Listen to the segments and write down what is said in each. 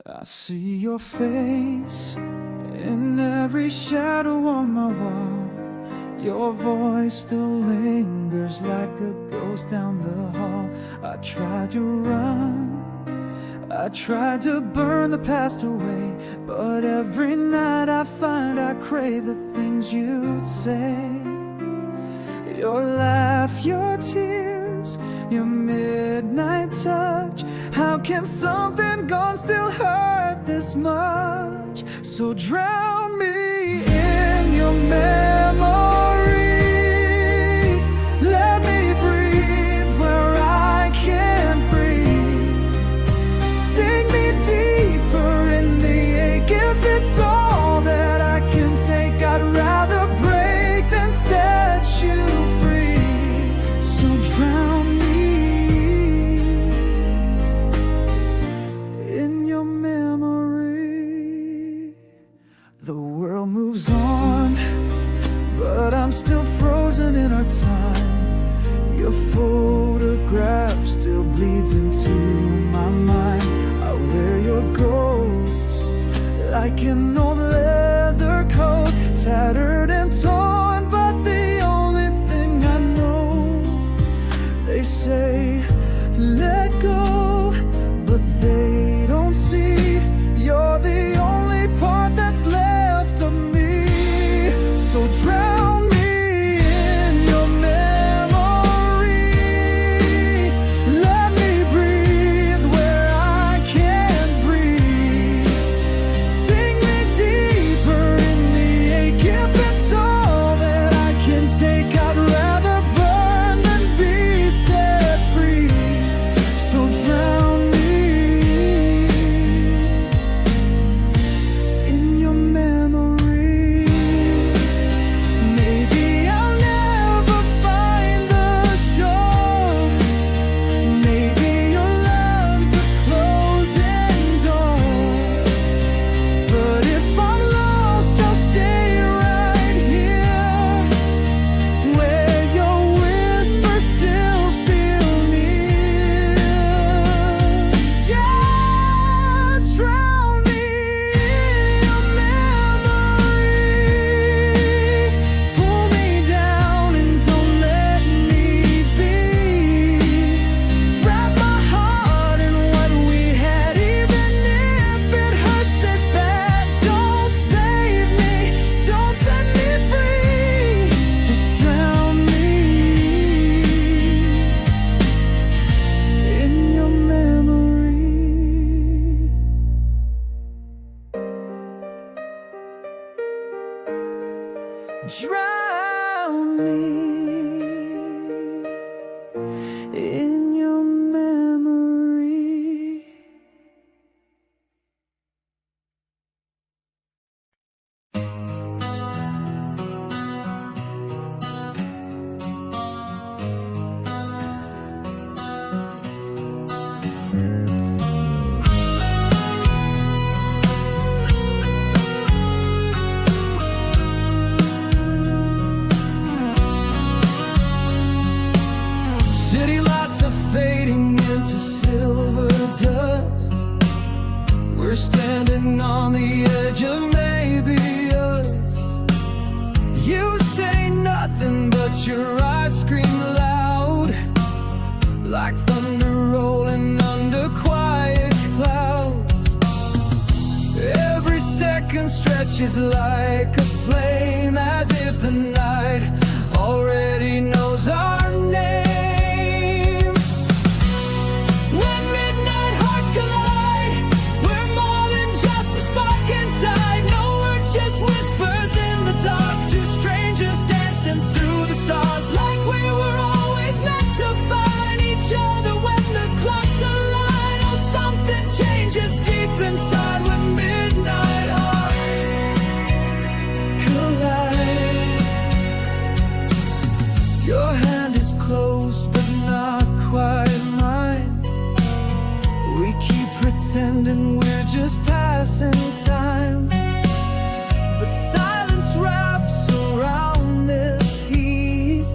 I see your face in every shadow on my wall. Your voice still lingers like a ghost down the hall. I tried to run, I tried to burn the past away, but every night I find I crave the things you'd say. Your laugh, your tears, your midnight touch. How can something gone still hurt this much? So drown me in your memory. Let me breathe where I can't breathe. Sink me deeper in the ache. If it's all that I can take, I'd rather break than set you free. So drown me in your memory. The world moves on, but I'm still frozen in our time. Your photograph still bleeds into my mind. I wear your ghost like an old leather coat, tattered and torn, but the only thing I know, they say let go, but they don't see you're the only part that's left of me. So drown me in your memory. Let me breathe where I can't breathe. Sink me deeper in the ache. If it's all that I can take, I'd rather burn than be set free. So drown me in your memory. Maybe I'll never find the shore. Maybe your love's a closing door. But if I'm lost, I'll stay right here, where your whispers still feel near. Yeah, drown me in your memory. Pull me down and don't let me be. Wrap my heart in what we had, even if it hurts this bad. Don't save me, don't set me free. Just drown me in your memory. Drown me in your memory. City lights are fading into silver dust. We're standing on the edge of maybe us. You say nothing, but your eyes scream loud, like thunder rolling under quiet clouds. Every second stretches like a flame, as if the night already knows our name. When midnight hearts collide, we're more than just a spark inside. No words, just whispers in the dark. Two strangers dancing through the stars, like we were always meant to find each other when the clocks align. Oh, something changes deep inside when midnight hearts collide. Your hand is close, but not quite mine. We keep pretending we're just passing time, but silence wraps around this heat,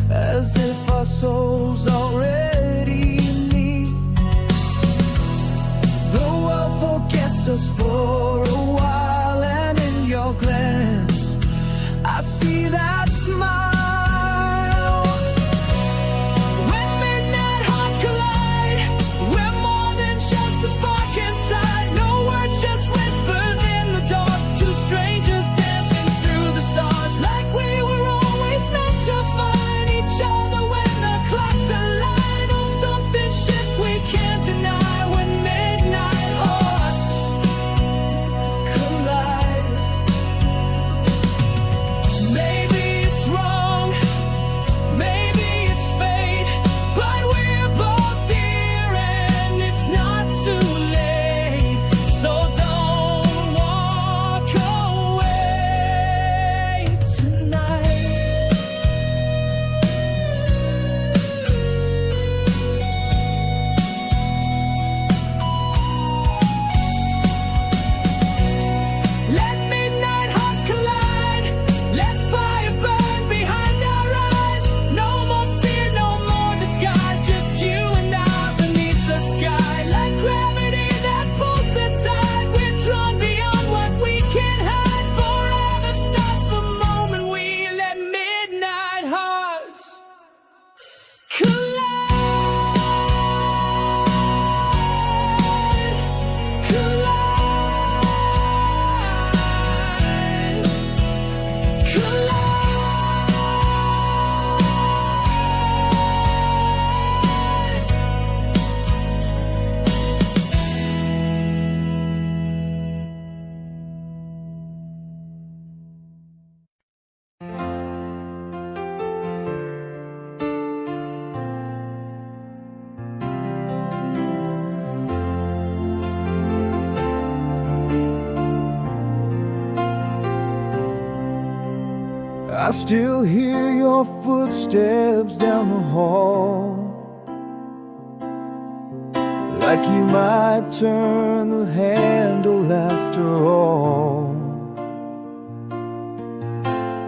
as if our souls already meet. The world just us for a while, and in your glance I see that smile. When midnight hearts collide, we're more than just a spark inside. No words, just whispers in the dark. Two strangers dancing through the stars, like we were always meant to find each other when the clocks align. Oh, something shifts we can't deny when midnight hearts collide. Maybe it's wrong, maybe it's fate, but we're both here and it's not too late. So don't walk away tonight. Let midnight hearts collide. Let fire burn behind our eyes. No more fear, no more disguise. Just you and I beneath the sky. Like gravity that pulls the tide, we're drawn beyond what we can hide. Forever starts the moment we let midnight hearts collide. I still hear your footsteps down the hall, like you might turn the handle after all.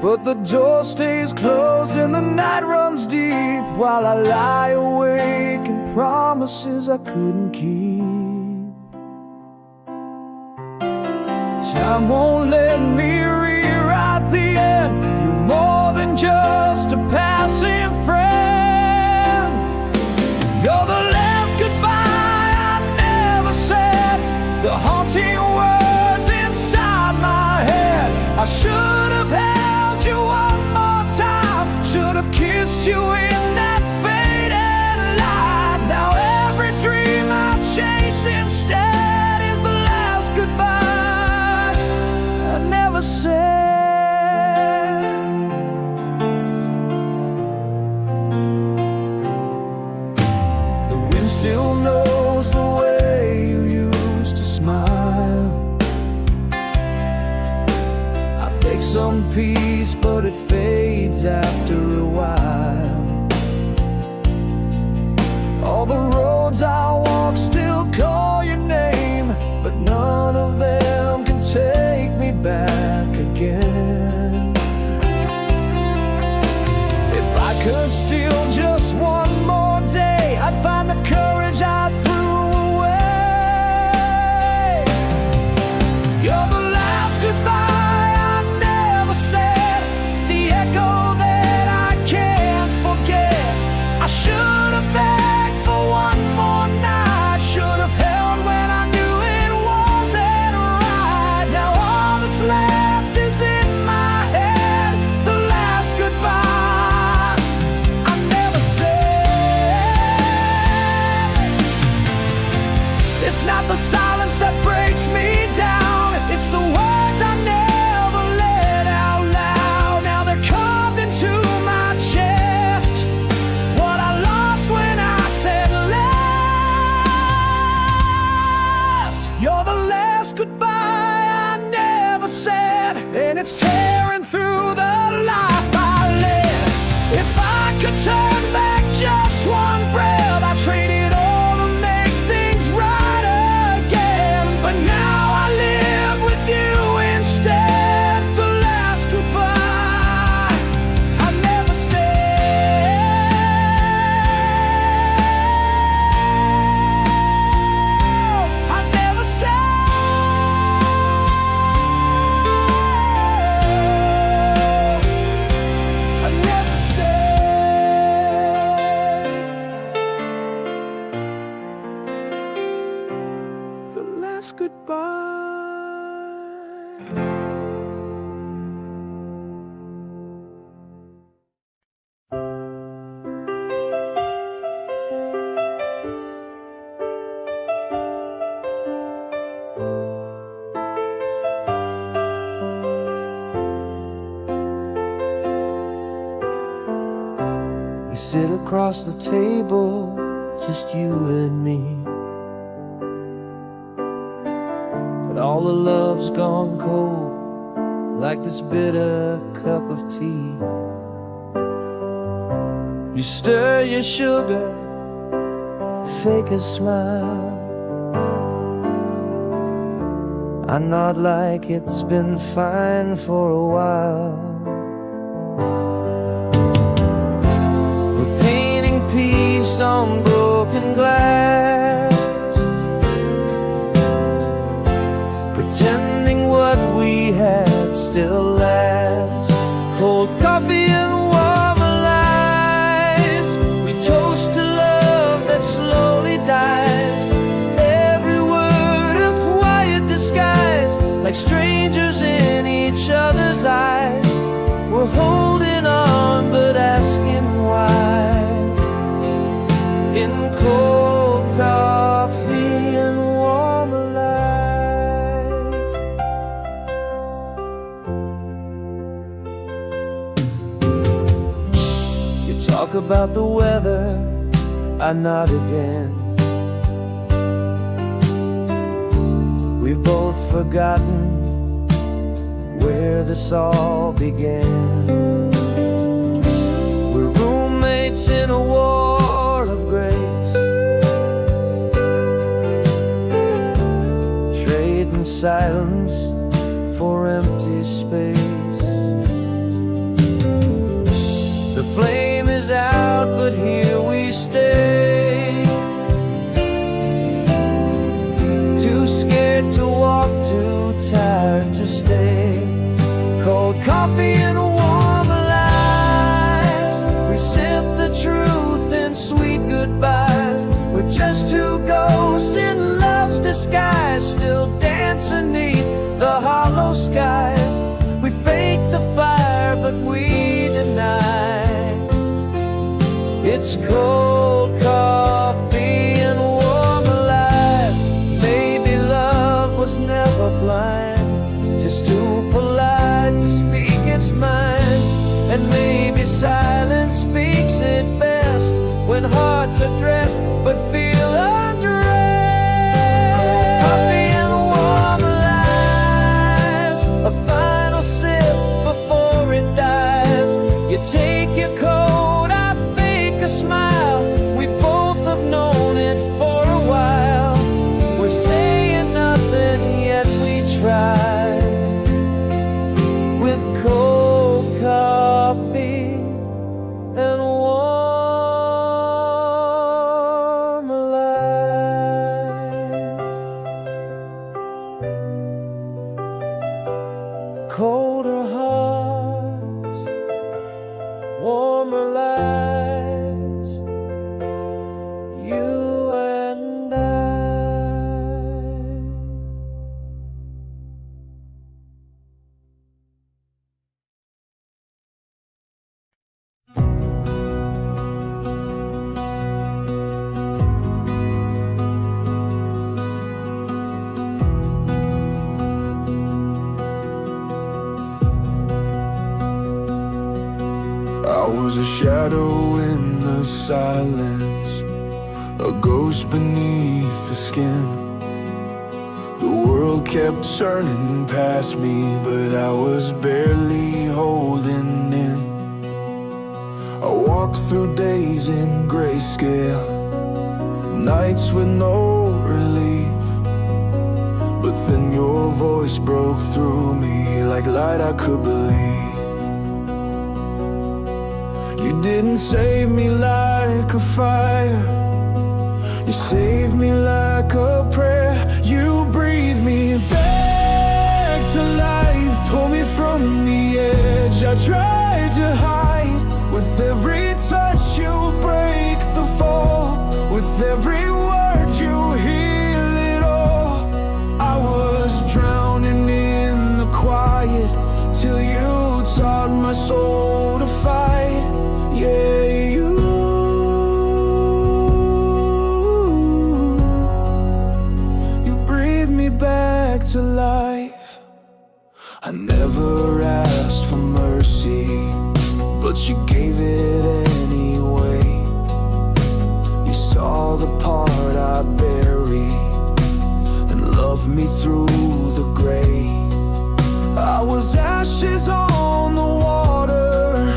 But the door stays closed and the night runs deep, while I lie awake in promises I couldn't keep. Time won't let me rewrite the end. You're more than just a passing friend. You're the last goodbye I never said, the haunting words inside my head. I should have held you one more time, should have kissed you in that faded light. Now every dream I chase instead is the last goodbye I never said. The wind still knows the way you used to smile. I fake some peace, but it fades after a while. All the roads I walk still call your name, but none of them can take me back again. If I could steal just one more day, I'd find the courage I threw away. You're the last goodbye I never said, the echo that I can't forget. I should have begged for one more night, should have held when I knew it wasn't right. Now all that's left is in my head, the last goodbye I never said. It's not the silence that breaks me down, it's the words I never let out loud. Now they're carved into my chest, what I lost when I said last. You're the last goodbye I never said, and it's tearing through the life I live. If I could turn back just one breath, I'd trade it all to make things right again. But now I live with you instead, the last goodbye I never said. I never said. us goodbye. We sit across the table, just you and me, but all the love's gone cold, like this bitter cup of tea. You stir your sugar, fake a smile. I nod like it's been fine for a while. Peace on broken glass, pretending what we had still lasts. Cold coffee and warmer lies, we toast to love that slowly dies. Every word a quiet disguise, like strangers in each other's eyes. We're holding on but asking why. In cold coffee and warmer lies. You talk about the weather, I nod again. We've both forgotten where this all began. We're roommates in a war of grace, trading silence for empty space. The flame is out, but here we stay, too scared to walk, too tired to stay. Cold coffee and warmer lies, we sip the truth in sweet goodbyes. We're just two ghosts in love's disguise, still dancing beneath the hollow skies. We fake the fire, but we deny. It's cold coffee and warmer lies. Maybe love was never blind, just too polite to speak its mind. And maybe silence speaks it best, when hearts are dressed but feel undressed. Coffee and warmer lies, a final sip before it dies. You take your coat, I fake a smile. We both have known it for a while. We're saying nothing, yet we try. With cold coffee and warm lies. Colder hearts, warmer lives, you and I. I was a shadow in the silence, a ghost beneath the skin. The world kept turning past me, but I was barely holding in. I walked through days in grayscale, nights with no relief. But then your voice broke through me like light I could believe. You didn't save me like a fire, you saved me like a prayer. You breathed me back to life, pulled me from the edge. I tried to hide, with every touch you break the fall. With every word you heal it all. I soul to fight. Yeah, you breathe me back to life. I never asked for mercy, but you gave it anyway. You saw the part I buried and loved me through the gray. I was ashes on the water,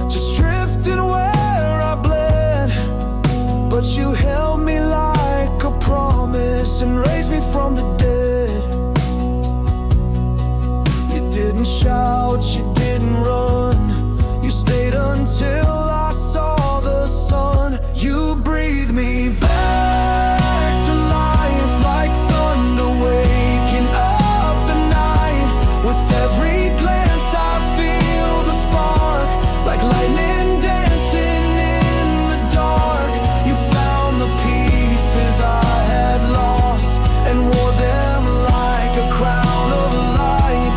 just drifting where I bled. But you held me like a promise and raised me from the dead. You didn't shout, you didn't run, you stayed until I saw the sun. You breathed me back to life like thunder waking up the night. With every glance I feel the spark, like lightning dancing in the dark. You found the pieces I had lost and wore them like a crown of light.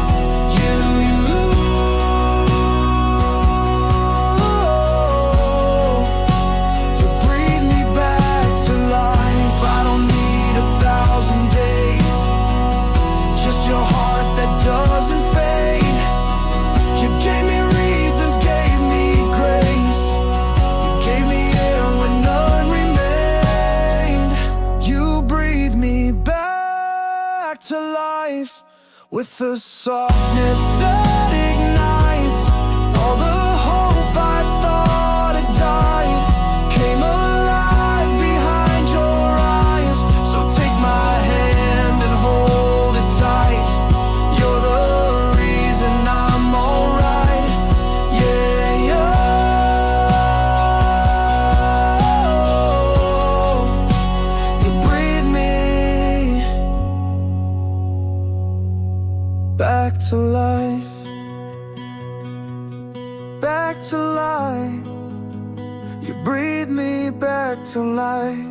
You breathe me back to life. I don't need 1,000 days, just your heart that doesn't fade. You gave me reasons, gave me grace. You gave me air when none remained. You breathe me back to life with the softness that ignites all the hope I thought had died. Came alive behind your eyes, so take my hand and hold it tight. You're the reason I'm alright. Yeah, you breathe me back to life, back to life. You breathe me back to life.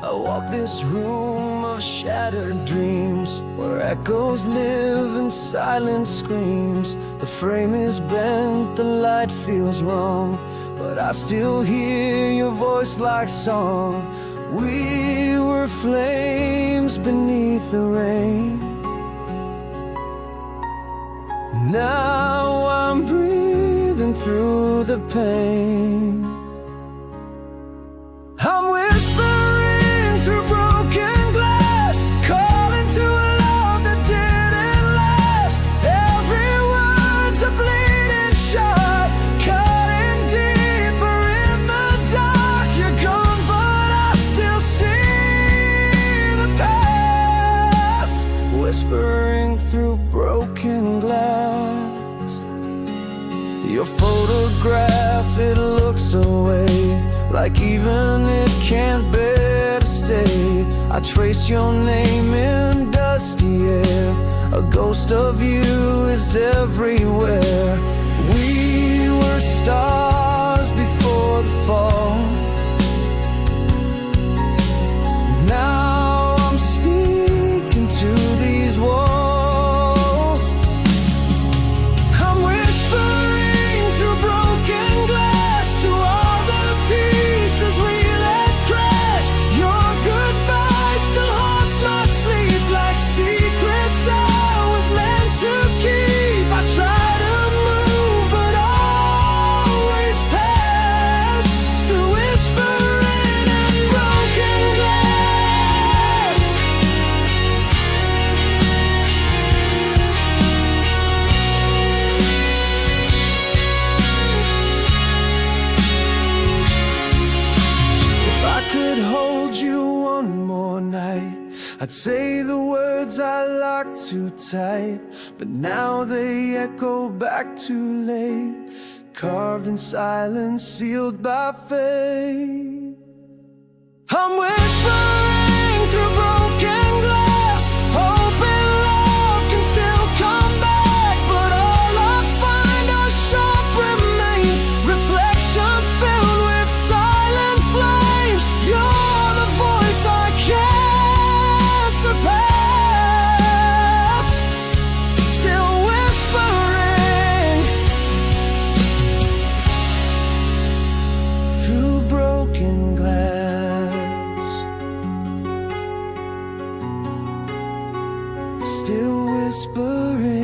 I walk this room of shattered dreams, where echoes live and silence screams. The frame is bent, the light feels wrong, but I still hear your voice like song. We were flames beneath the rain. Now I'm breathing through the pain. I'm whispering through broken glass, calling to a love that didn't last. Every word's a bleeding shot, cutting deeper in the dark. You're gone, but I still see the past, whispering through broken glass. Your photograph, it looks away, like even it can't bear to stay. I trace your name in dusty air, a ghost of you is everywhere. We were stars before the fall. Now I'm speaking to these walls. I'm whispering through broken glass to all the pieces we let crash. Your goodbye still haunts my sleep, like secrets I was meant to keep. I try to move but always pass through whispering and broken glass. If I could hold you one more night, I'd say the words I locked too tight, but now they echo back too late, carved in silence, sealed by fate. I'm whispering through broken glass, hoping love can still come back, but all I find whispering.